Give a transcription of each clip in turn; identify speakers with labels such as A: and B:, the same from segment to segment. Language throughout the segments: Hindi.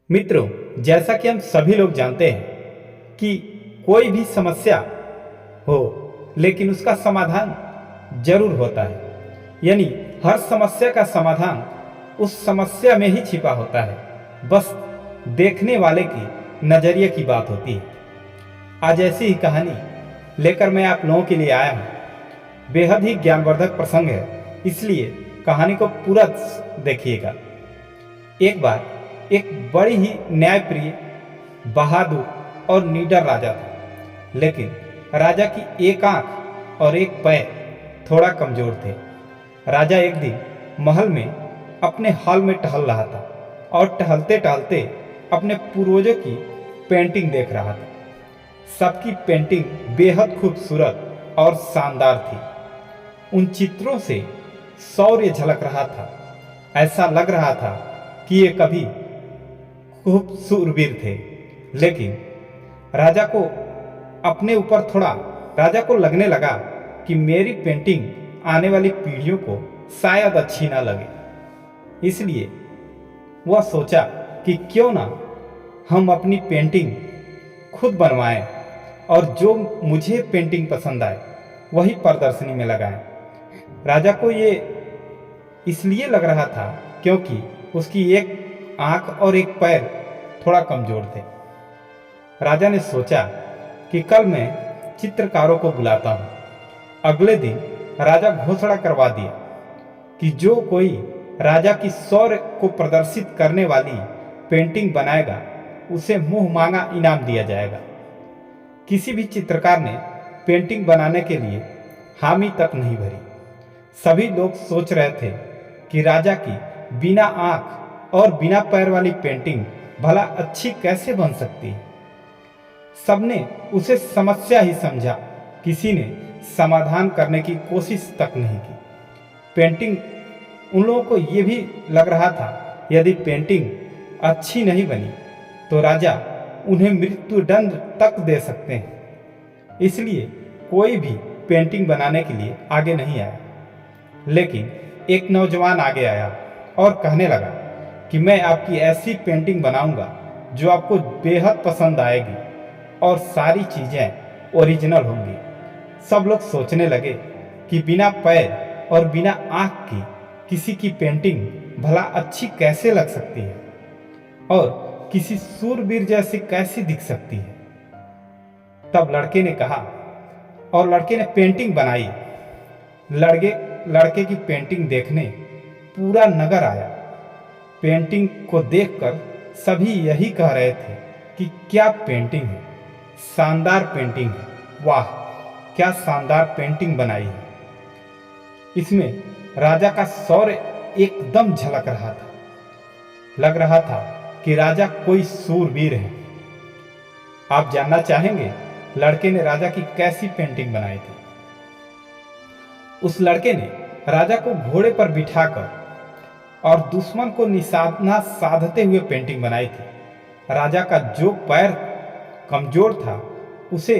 A: मित्रों, जैसा कि हम सभी लोग जानते हैं कि कोई भी समस्या हो लेकिन उसका समाधान जरूर होता है। यानी हर समस्या का समाधान उस समस्या में ही छिपा होता है, बस देखने वाले की नजरिए की बात होती है। आज ऐसी ही कहानी लेकर मैं आप लोगों के लिए आया हूँ। बेहद ही ज्ञानवर्धक प्रसंग है, इसलिए कहानी को पूरा देखिएगा। एक बार एक बड़ी ही न्यायप्रिय, बहादुर और निडर राजा था। लेकिन राजा की एक आंख और एक पैर थोड़ा कमजोर थे। राजा एक दिन महल में अपने हॉल में टहल रहा था और टहलते टहलते अपने पूर्वजों की पेंटिंग देख रहा था। सबकी पेंटिंग बेहद खूबसूरत और शानदार थी। उन चित्रों से शौर्य झलक रहा था। ऐसा लग रहा था कि ये कभी खूब शूरवीर थे। लेकिन राजा को अपने ऊपर थोड़ा राजा को लगने लगा कि मेरी पेंटिंग आने वाली पीढ़ियों को शायद अच्छी ना लगे। इसलिए वह सोचा कि क्यों ना हम अपनी पेंटिंग खुद बनवाएं और जो मुझे पेंटिंग पसंद आए वही प्रदर्शनी में लगाएं। राजा को ये इसलिए लग रहा था क्योंकि उसकी एक आंख और एक पैर थोड़ा कमजोर थे। राजा ने सोचा कि कल मैं चित्रकारों को बुलाता हूँ। अगले दिन राजा घोषणा करवा दिया कि जो कोई राजा की शौर्य को प्रदर्शित करने वाली पेंटिंग बनाएगा उसे मुंह मांगा इनाम दिया जाएगा। किसी भी चित्रकार ने पेंटिंग बनाने के लिए हामी तक नहीं भरी। सभी लोग सोच रहे थे कि राजा की बिना आंख और बिना पैर वाली पेंटिंग भला अच्छी कैसे बन सकती है। सबने उसे समस्या ही समझा, किसी ने समाधान करने की कोशिश तक नहीं की। पेंटिंग उन लोगों को ये भी लग रहा था यदि पेंटिंग अच्छी नहीं बनी तो राजा उन्हें मृत्युदंड तक दे सकते हैं। इसलिए कोई भी पेंटिंग बनाने के लिए आगे नहीं आया। लेकिन एक नौजवान आगे आया और कहने लगा कि मैं आपकी ऐसी पेंटिंग बनाऊंगा जो आपको बेहद पसंद आएगी और सारी चीज़ें ओरिजिनल होंगी। सब लोग सोचने लगे कि बिना पैर और बिना आँख की किसी की पेंटिंग भला अच्छी कैसे लग सकती है और किसी सूरवीर जैसी कैसी दिख सकती है। तब लड़के ने कहा और लड़के ने पेंटिंग बनाई। लड़के की पेंटिंग देखने पूरा नगर आया। पेंटिंग को देखकर सभी यही कह रहे थे कि क्या पेंटिंग है, शानदार पेंटिंग है, वाह क्या शानदार पेंटिंग बनाई है। इसमें राजा का शौर्य एकदम झलक रहा था। लग रहा था कि राजा कोई सूरवीर है। आप जानना चाहेंगे लड़के ने राजा की कैसी पेंटिंग बनाई थी? उस लड़के ने राजा को घोड़े पर बिठाकर और दुश्मन को निशाना साधते हुए पेंटिंग बनाई थी। राजा का जो पैर कमजोर था उसे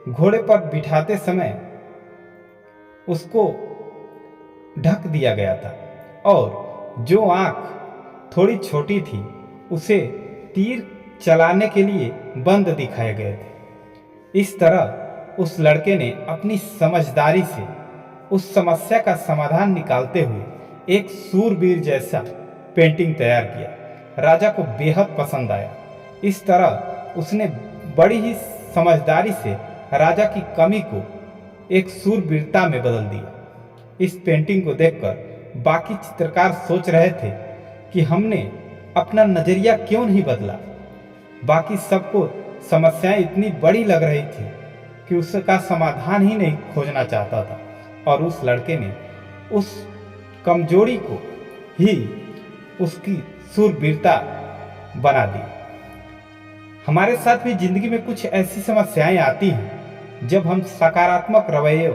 A: घोड़े पर बिठाते समय उसको ढक दिया गया था और जो आंख थोड़ी छोटी थी उसे तीर चलाने के लिए बंद दिखाए गए थे। इस तरह उस लड़के ने अपनी समझदारी से उस समस्या का समाधान निकालते हुए एक सूरवीर जैसा पेंटिंग तैयार किया। राजा को बेहद पसंद आया। इस तरह उसने बड़ी ही समझदारी से राजा की कमी को एक सूरवीरता में बदल दिया। इस पेंटिंग को देखकर बाकी चित्रकार सोच रहे थे कि हमने अपना नजरिया क्यों नहीं बदला। बाकी सबको समस्याएं इतनी बड़ी लग रही थी कि उसका समाधान ही नहीं खोजना चाहता था और उस लड़के ने उस कमजोरी को ही उसकी सूरवीरता बना दी। हमारे साथ भी जिंदगी में कुछ ऐसी समस्याएं आती हैं जब हम सकारात्मक रवैये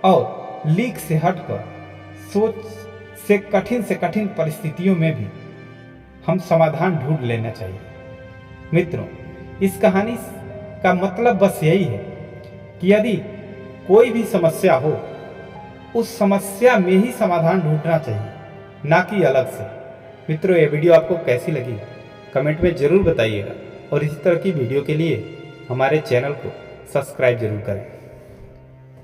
A: और लीक से हटकर सोच से कठिन परिस्थितियों में भी हम समाधान ढूंढ लेना चाहिए। मित्रों, इस कहानी का मतलब बस यही है कि यदि कोई भी समस्या हो उस समस्या में ही समाधान ढूंढना चाहिए, ना कि अलग से। मित्रों, ये वीडियो आपको कैसी लगी कमेंट में ज़रूर बताइएगा और इसी तरह की वीडियो के लिए हमारे चैनल को सब्सक्राइब जरूर करें।